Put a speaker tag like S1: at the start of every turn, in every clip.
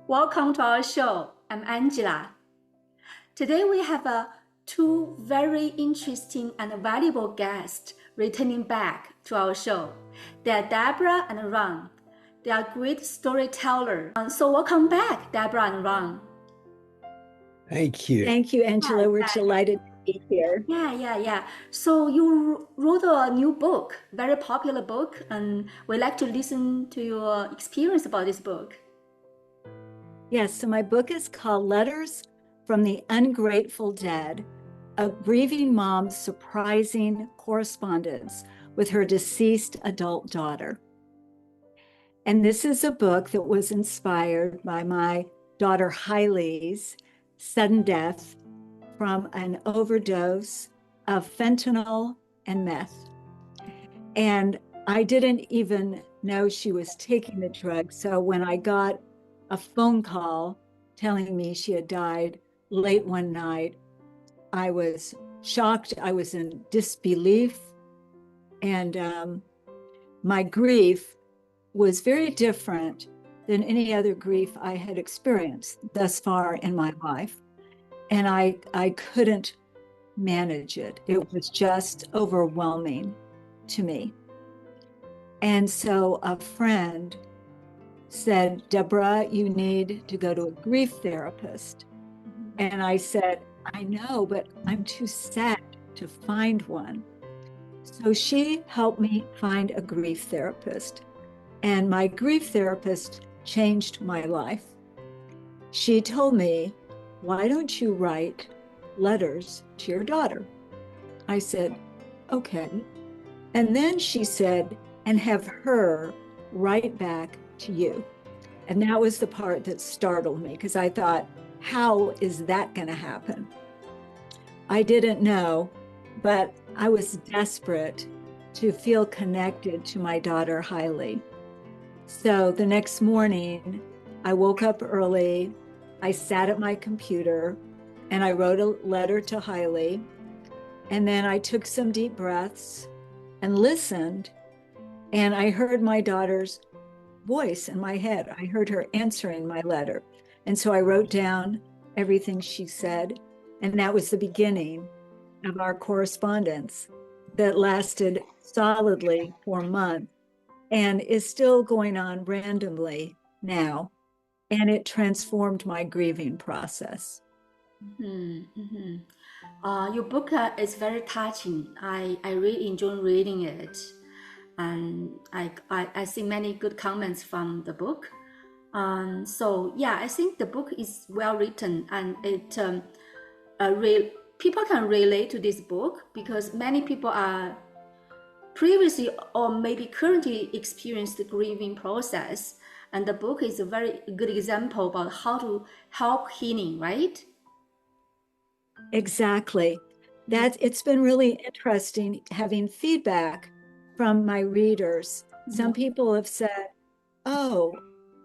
S1: Welcome to our show. I'm Angela. Today we have two very interesting and valuable guests returning back to our show. They are Debra and Ron. They are great storytellers. So welcome back, Debra and Ron.
S2: Thank you.
S3: Thank you, Angela. We're delighted to be here.
S1: Yeah. So you wrote a new book, very popular book, and we'd like to listen to your experience about this book.
S3: Yes, so my book is called Letters from the Ungrateful Dead, a grieving mom's surprising correspondence with her deceased adult daughter. And this is a book that was inspired by my daughter Hailey's sudden death from an overdose of fentanyl and meth. And I didn't even know she was taking the drug. So when I got a phone call telling me she had died late one night, I was shocked. I was in disbelief. And my grief was very different than any other grief I had experienced thus far in my life. And I couldn't manage it. It was just overwhelming to me. And so a friend said, Debra, you need to go to a grief therapist. And I said, I know, but I'm too sad to find one. So she helped me find a grief therapist. And my grief therapist changed my life. She told me, why don't you write letters to your daughter? I said, okay. And then she said, and have her write back to you. And that was the part that startled me, because I thought, how is that going to happen? I didn't know, but I was desperate to feel connected to my daughter, Hailey. So the next morning, I woke up early, I sat at my computer, and I wrote a letter to Hailey. And then I took some deep breaths and listened, and I heard my daughter's voice in my head. I heard her answering my letter. And so I wrote down everything she said. And that was the beginning of our correspondence that lasted solidly for months and is still going on randomly now. And it transformed my grieving process.
S1: Your book is very touching. I really enjoy reading it. And I see many good comments from the book. So yeah, I think the book is well written, and it people can relate to this book because many people are previously or maybe currently experienced the grieving process, and the book is a very good example about how to help healing, right?
S3: Exactly. It's been really interesting having feedback from my readers. Some people have said, oh,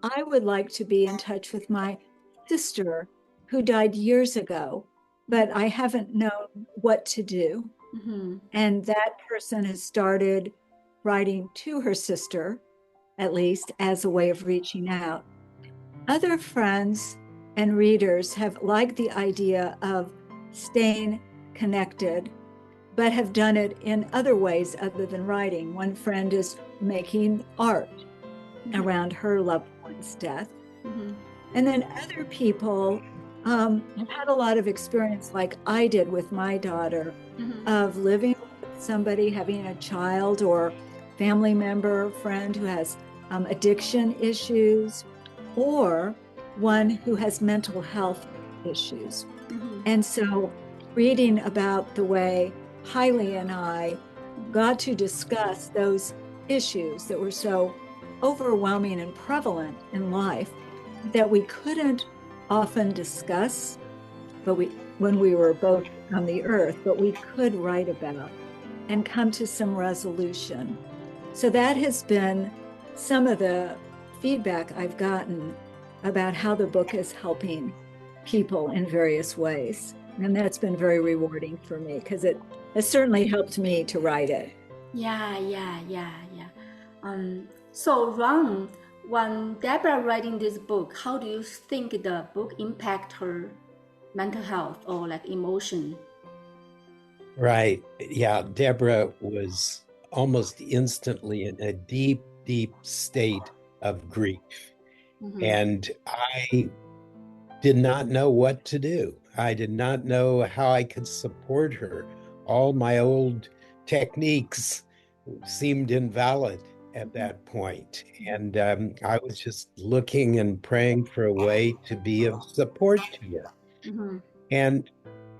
S3: I would like to be in touch with my sister who died years ago, but I haven't known what to do. And that person has started writing to her sister, at least as a way of reaching out. Other friends and readers have liked the idea of staying connected, but have done it in other ways other than writing. One friend is making art around her loved one's death. And then other people have had a lot of experience, like I did with my daughter, of living with somebody, having a child or family member, friend who has addiction issues, or one who has mental health issues. And so reading about the way Hailey and I got to discuss those issues that were so overwhelming and prevalent in life that we couldn't often discuss, but when we were both on the earth, but we could write about and come to some resolution. So that has been some of the feedback I've gotten about how the book is helping people in various ways. And that's been very rewarding for me because it has certainly helped me to write it.
S1: Yeah. So Ron, when Debra writing this book, how do you think the book impact her mental health or like emotion?
S2: Right. Yeah. Deborah was almost instantly in a deep, deep state of grief.
S1: Mm-hmm.
S2: And I did not know what to do. I did not know how I could support her. All my old techniques seemed invalid at that point. And I was just looking and praying for a way to be of support to her.
S1: Mm-hmm.
S2: And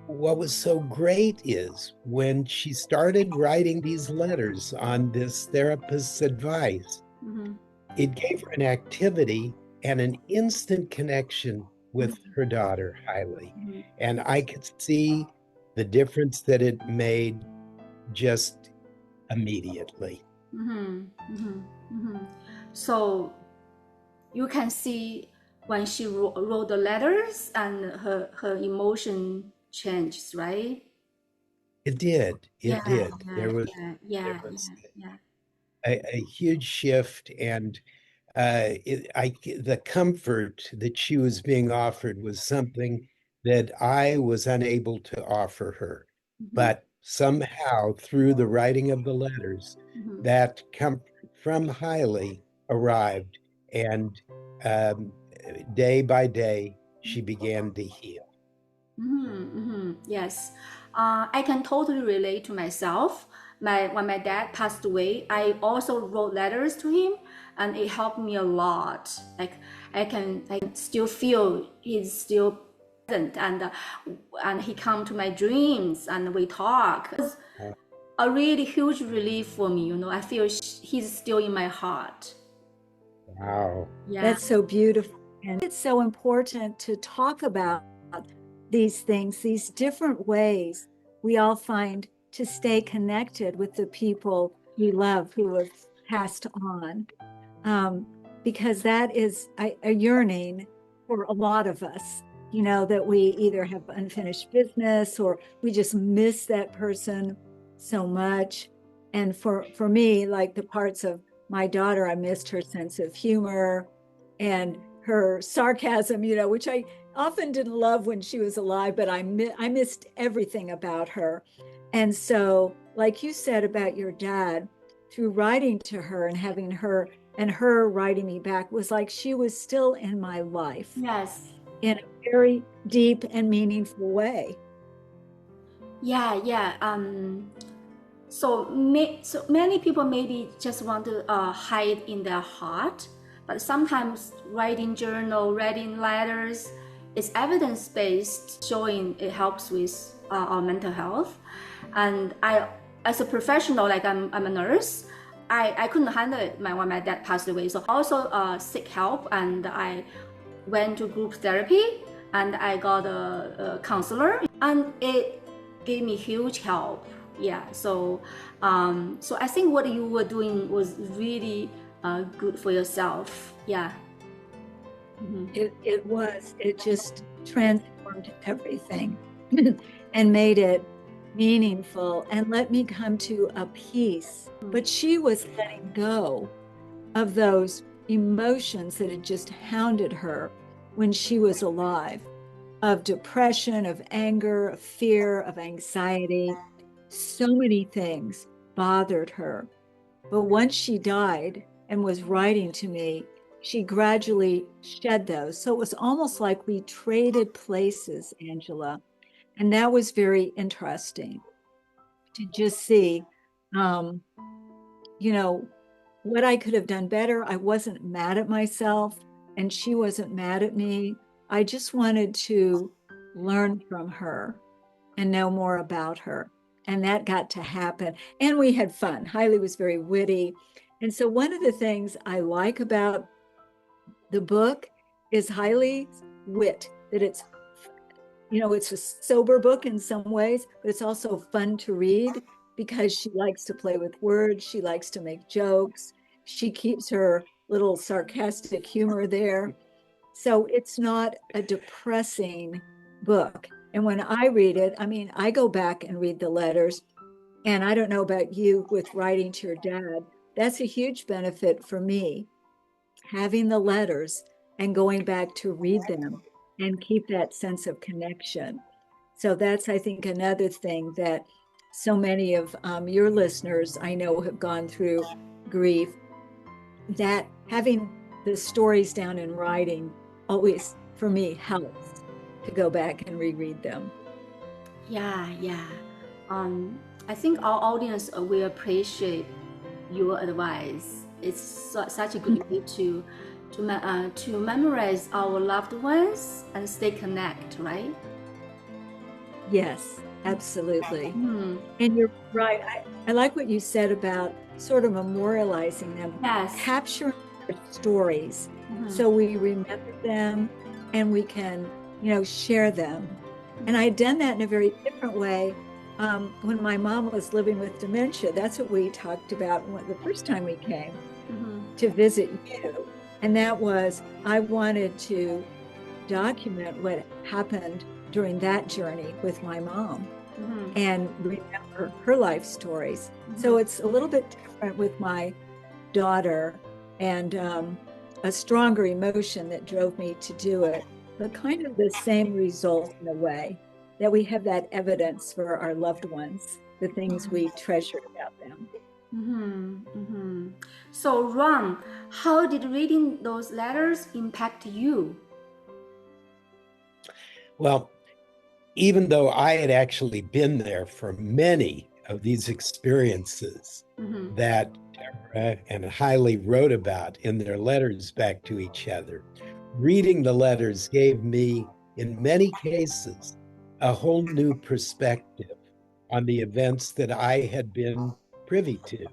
S2: what was so great is when she started writing these letters on this therapist's advice,
S1: Mm-hmm.
S2: it gave her an activity and an instant connection with her daughter, Hailey.
S1: Mm-hmm.
S2: And I could see the difference that it made just immediately.
S1: Mm-hmm. Mm-hmm. Mm-hmm. So you can see when she wrote the letters and her emotion changes, right?
S2: It did.
S1: Yeah,
S2: It did.
S1: yeah,
S2: There was
S1: yeah,
S2: there
S1: yeah,
S2: was
S1: yeah, yeah.
S2: a huge shift, and the comfort that she was being offered was something that I was unable to offer her.
S1: Mm-hmm.
S2: But somehow, through the writing of the letters,
S1: Mm-hmm.
S2: that comfort from Hailey arrived, and um, day by day, she began to heal.
S1: Mm-hmm, mm-hmm. Yes, I can totally relate to myself. When my dad passed away, I also wrote letters to him, and it helped me a lot. Like I can still feel he's still present, and he come to my dreams, and we talk. It's
S2: Uh,
S1: a really huge relief for me. You know, I feel he's still in my heart.
S2: wow.
S1: Yeah.
S3: That's so beautiful. And it's so important to talk about these things, these different ways we all find to stay connected with the people we love who have passed on. Um, because that is a yearning for a lot of us, that we either have unfinished business or we just miss that person so much. And for me, like the parts of my daughter, I missed her sense of humor and her sarcasm, which I often didn't love when she was alive, but I missed everything about her. And so, like you said about your dad, through writing to her and having her and her writing me back was like she was still in my life
S1: Yes.
S3: in a very deep and meaningful way.
S1: Yeah. Yeah. So many people maybe just want to hide in their heart, but sometimes writing journal, writing letters is evidence-based, showing it helps with our mental health. And I, as a professional, like I'm a nurse, I couldn't handle it when my dad passed away. So I also seek help, and I went to group therapy, and I got a counselor, and it gave me huge help. Yeah, so I think what you were doing was really good for yourself. Yeah. Mm-hmm.
S3: It just transformed everything and made it meaningful and let me come to a peace. But she was letting go of those emotions that had just hounded her when she was alive, of depression, of anger, of fear, of anxiety. So many things bothered her. But once she died and was writing to me, she gradually shed those. So it was almost like we traded places, Angela. And that was very interesting to just see, um, you know, what I could have done better. I wasn't mad at myself, and she wasn't mad at me. I just wanted to learn from her and know more about her. And that got to happen. And we had fun. Hailey was very witty. And so, one of the things I like about the book is Hailey's wit, that it's a sober book in some ways, but it's also fun to read because she likes to play with words. She likes to make jokes. She keeps her little sarcastic humor there. So it's not a depressing book. And when I read it, I mean, I go back and read the letters. And I don't know about you with writing to your dad, that's a huge benefit for me having the letters and going back to read them and keep that sense of connection. So that's, I think, another thing that so many of your listeners I know have gone through grief, that having the stories down in writing always, for me, helps to go back and reread them.
S1: Yeah, yeah. I think our audience will appreciate your advice. It's such a good way to memorize our loved ones and stay connected, right?
S3: Yes, absolutely.
S1: Hmm.
S3: And you're right. I like what you said about sort of memorializing them,
S1: Yes.
S3: capturing their stories
S1: Mhm.
S3: so we remember them and we can, share them. And I had done that in a very different way when my mom was living with dementia. That's what we talked about the first time we came to visit you. And that was, I wanted to document what happened during that journey with my mom and remember her life stories. So it's a little bit different with my daughter, and a stronger emotion that drove me to do it, but kind of the same result in a way, that we have that evidence for our loved ones, the things we treasure about them.
S1: So, Ron, how did reading those letters impact you?
S2: Well, even though I had actually been there for many of these experiences that Debra and Hailey wrote about in their letters back to each other, reading the letters gave me, in many cases, a whole new perspective on the events that I had been privy to.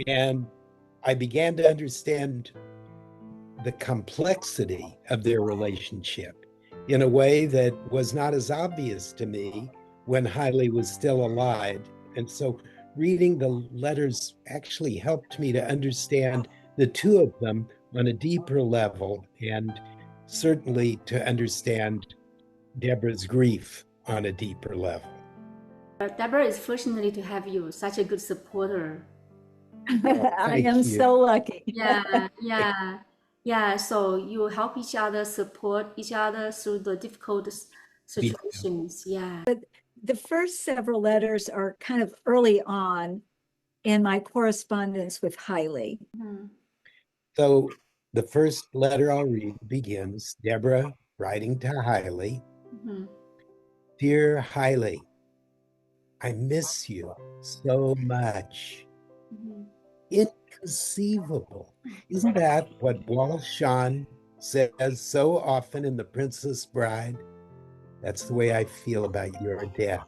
S2: And I began to understand the complexity of their relationship in a way that was not as obvious to me when Hailey was still alive. And so reading the letters actually helped me to understand the two of them on a deeper level, and certainly to understand Debra's grief on a deeper level.
S1: Debra is fortunate to have you, such a good supporter.
S3: I am so lucky.
S1: Yeah. So you help each other, support each other through the difficult situations. Yeah.
S3: But the first several letters are kind of early on in my correspondence with Hailey.
S2: So the first letter I'll read begins, Debra writing to Hailey. Dear Hailey, I miss you so much. Inconceivable. Isn't that what Wallace Shawn says so often in The Princess Bride? That's the way I feel about your death.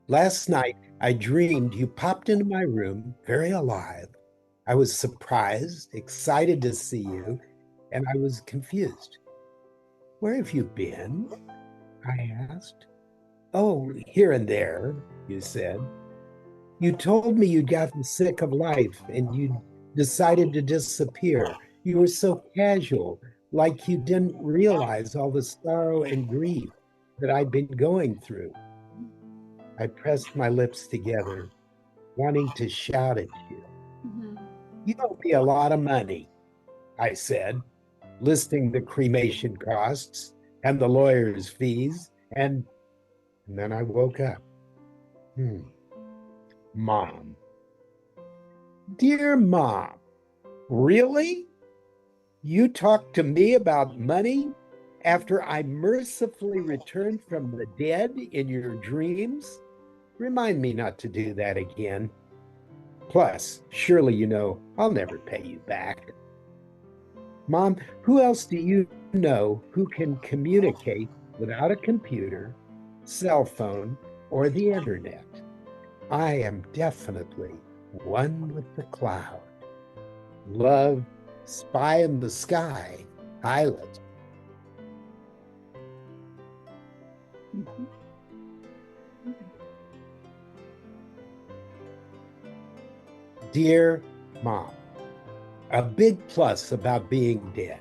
S2: Last night, I dreamed you popped into my room, very alive. I was surprised, excited to see you, and I was confused. Where have you been? I asked. Oh, here and there, you said. You told me you'd gotten sick of life and you decided to disappear. You were so casual, like you didn't realize all the sorrow and grief that I'd been going through. I pressed my lips together, wanting to shout at you. You owe me a lot of money, I said, listing the cremation costs and the lawyer's fees, and then I woke up. Mom. Dear Mom, really? You talk to me about money after I mercifully returned from the dead in your dreams? Remind me not to do that again. Plus, surely you know I'll never pay you back. Mom, who else do you know who can communicate without a computer, cell phone, or the internet? I am definitely one with the cloud. Love, Spy in the Sky, Pilot. Dear Mom, a big plus about being dead.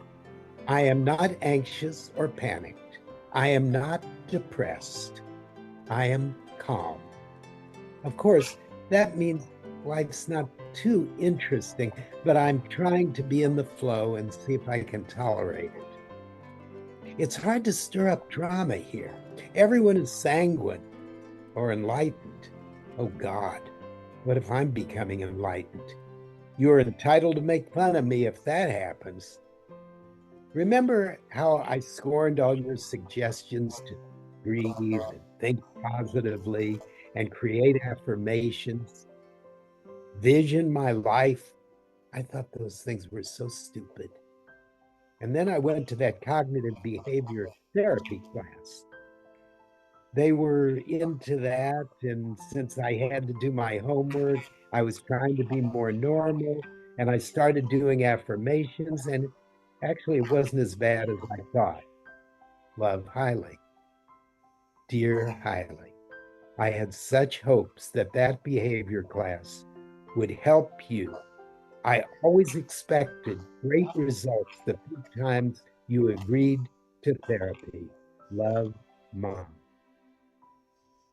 S2: I am not anxious or panicked. I am not depressed. I am calm. Of course, that means life's not too interesting, but I'm trying to be in the flow and see if I can tolerate it. It's hard to stir up drama here. Everyone is sanguine or enlightened. Oh God, what if I'm becoming enlightened? You're entitled to make fun of me if that happens. Remember how I scorned all your suggestions to breathe and think positively and create affirmations, vision my life? I thought those things were so stupid. And then I went to that cognitive behavior therapy class. They were into that. And since I had to do my homework, I was trying to be more normal. And I started doing affirmations. And actually, it wasn't as bad as I thought. Love, Hailey. Dear Hailey, I had such hopes that that behavior class would help you. I always expected great results the few times you agreed to therapy. Love, Mom.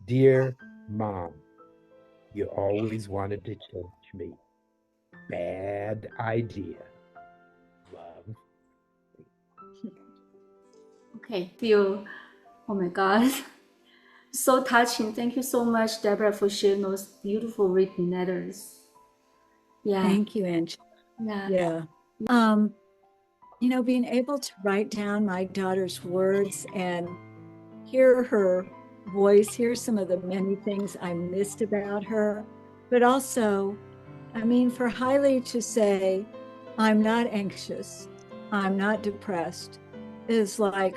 S2: Dear Mom, you always wanted to change me. Bad idea. Love.
S1: Okay, feel, oh my God, so touching. Thank you so much, Debra, for sharing those beautiful written letters. Yeah.
S3: Thank you, Angie.
S1: Yeah.
S3: Yeah. Being able to write down my daughter's words and hear her voice, hear some of the many things I missed about her, but also, for Hailey to say, I'm not anxious, I'm not depressed, is like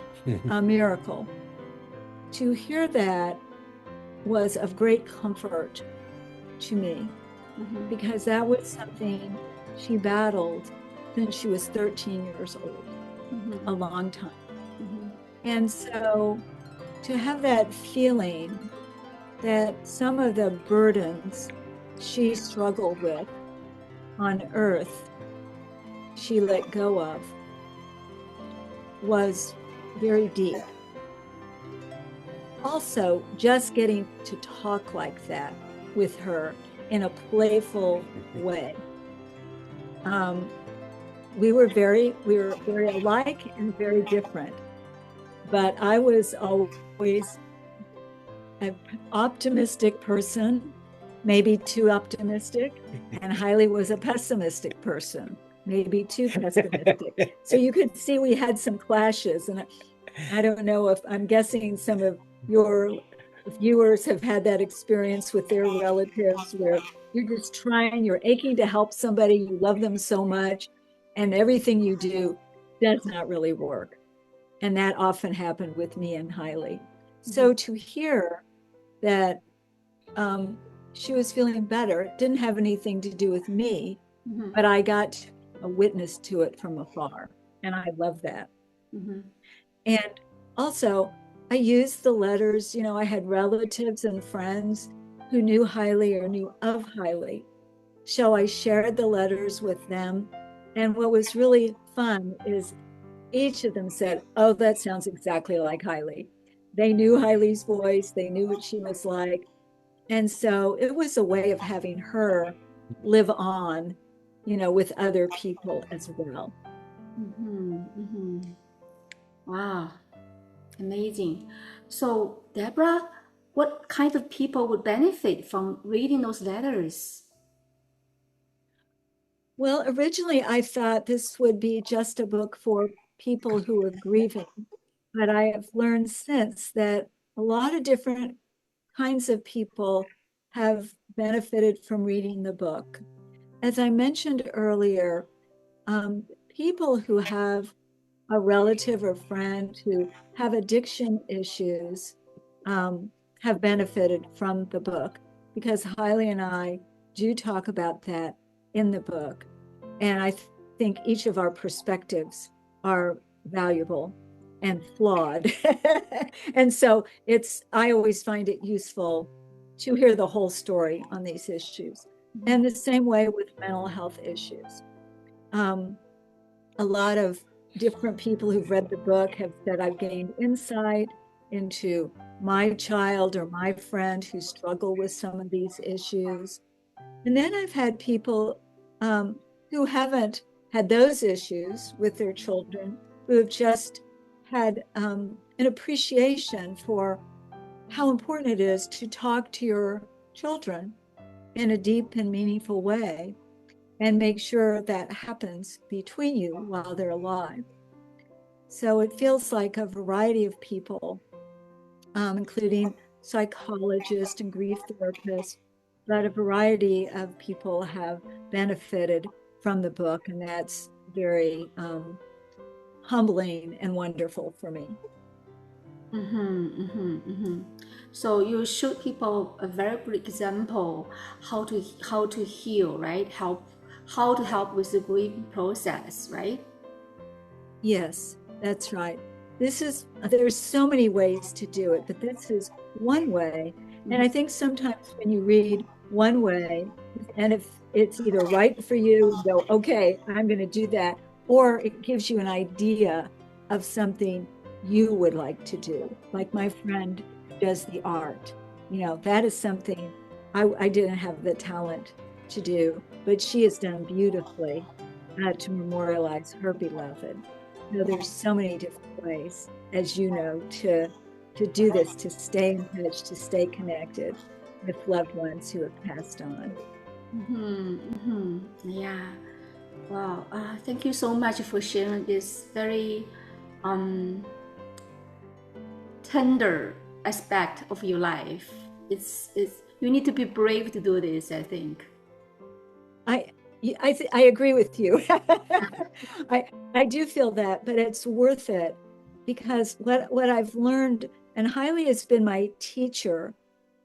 S3: a miracle. To hear that was of great comfort to me, because that was something she battled since she was 13 years old, a long time. And so to have that feeling that some of the burdens she struggled with on earth, she let go of, was very deep. Also, just getting to talk like that with her in a playful way. We were very alike and very different, but I was always an optimistic person, maybe too optimistic, and Hailey was a pessimistic person, maybe too pessimistic. So you could see we had some clashes, and I don't know if, I'm guessing some of your viewers have had that experience with their relatives where you're just trying, you're aching to help somebody, you love them so much, and everything you do does not really work. And that often happened with me and Hailey. So to hear that she was feeling better, it didn't have anything to do with me, but I got a witness to it from afar. And I love that. And also, I used the letters, I had relatives and friends who knew Hailey or knew of Hailey. So I shared the letters with them. And what was really fun is each of them said, oh, that sounds exactly like Hailey. They knew Hailey's voice. They knew what she was like. And so it was a way of having her live on, with other people as well.
S1: Wow, amazing. So, Debra, what kind of people would benefit from reading those letters?
S3: Well, originally I thought this would be just a book for people who are grieving, but I have learned since that a lot of different kinds of people have benefited from reading the book. As I mentioned earlier, people who have a relative or friend who have addiction issues have benefited from the book, because Hailey and I do talk about that in the book. And I think each of our perspectives are valuable and flawed. And so I always find it useful to hear the whole story on these issues. And the same way with mental health issues. A lot of different people who've read the book have said I've gained insight into my child or my friend who struggle with some of these issues. And then I've had people who haven't had those issues with their children, who have just had an appreciation for how important it is to talk to your children in a deep and meaningful way and make sure that happens between you while they're alive. So it feels like a variety of people, including psychologists and grief therapists, but a variety of people have benefited from the book, and that's very humbling and wonderful for me.
S1: So you show people a very good example how to heal, right? How to help with the grieving process, right?
S3: Yes, that's right. There's so many ways to do it, but this is one way. And I think sometimes when you read one way, and if it's either right for you, you go, okay, I'm going to do that, or it gives you an idea of something you would like to do. Like my friend does the art. That is something I didn't have the talent to do, but she has done beautifully to memorialize her beloved. There's so many different ways, as you know, to do this, to stay in touch, to stay connected with loved ones who have passed on.
S1: Yeah. Wow. Thank you so much for sharing this very tender aspect of your life. It's you need to be brave to do this, I think.
S3: I agree with you. I do feel that, but it's worth it because what I've learned, and Hailey has been my teacher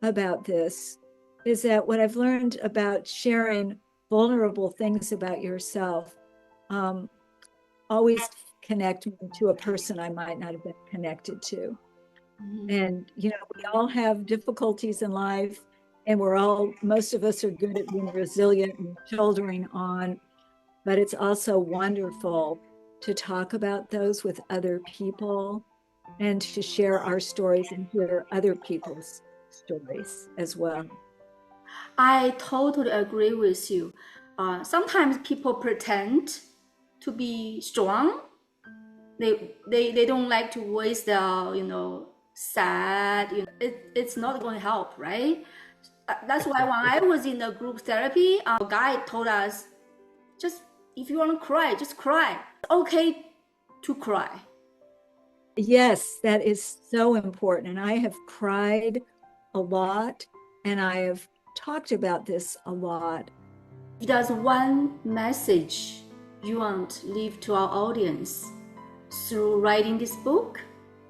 S3: about this, is that what I've learned about sharing vulnerable things about yourself always connect me to a person I might not have been connected to. And, we all have difficulties in life, and most of us are good at being resilient and shouldering on, but it's also wonderful to talk about those with other people and to share our stories and hear other people's stories as well.
S1: I totally agree with you. Sometimes people pretend to be strong. They don't like to voice their, sad. It's not going to help, right? That's why when I was in the group therapy, a guy told us, just if you want to cry, just cry. It's okay to cry.
S3: Yes, that is so important. And I have cried a lot, and I have talked about this a lot.
S1: If there's one message you want to leave to our audience through writing this book?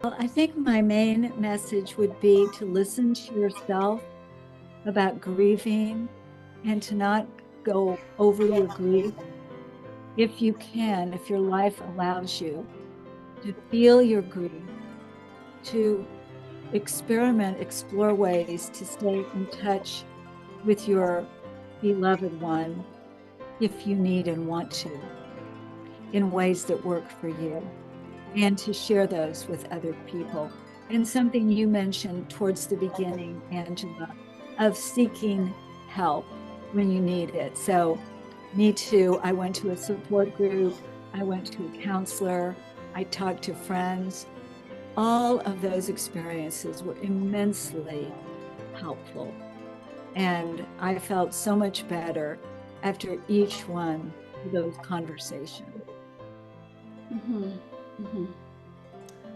S3: Well, I think my main message would be to listen to yourself about grieving and to not go over your grief. If you can, if your life allows you, to feel your grief, to explore ways to stay in touch with your beloved one if you need and want to, in ways that work for you, and to share those with other people. And something you mentioned towards the beginning, Angela, of seeking help when you need it. So me too, I went to a support group, I went to a counselor, I talked to friends. All of those experiences were immensely helpful. And I felt so much better after each one of those conversations.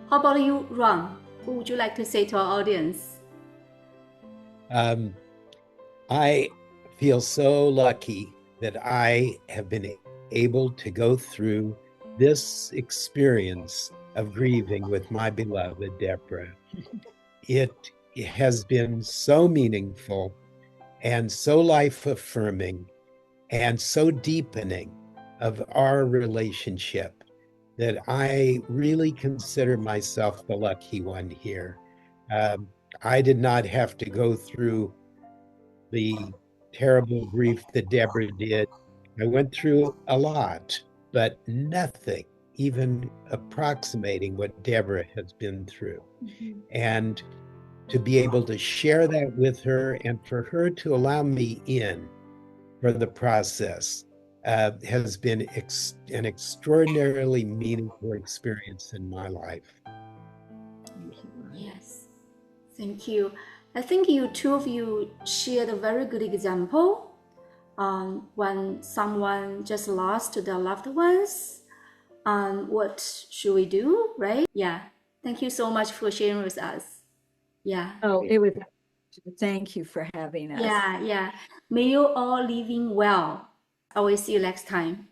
S1: How about you, Ron? What would you like to say to our audience?
S2: I feel so lucky that I have been able to go through this experience of grieving with my beloved Debra. It has been so meaningful and so life-affirming and so deepening of our relationship that I really consider myself the lucky one here. I did not have to go through the terrible grief that Debra did. I went through a lot, but nothing even approximating what Debra has been through. And to be able to share that with her and for her to allow me in for the process. Has been an extraordinarily meaningful experience in my life.
S1: Yes, thank you. I think you two of you shared a very good example. When someone just lost their loved ones, what should we do, right? Yeah, thank you so much for sharing with us. Yeah.
S3: Oh, thank you for having us.
S1: Yeah. May you all living well. I will see you next time.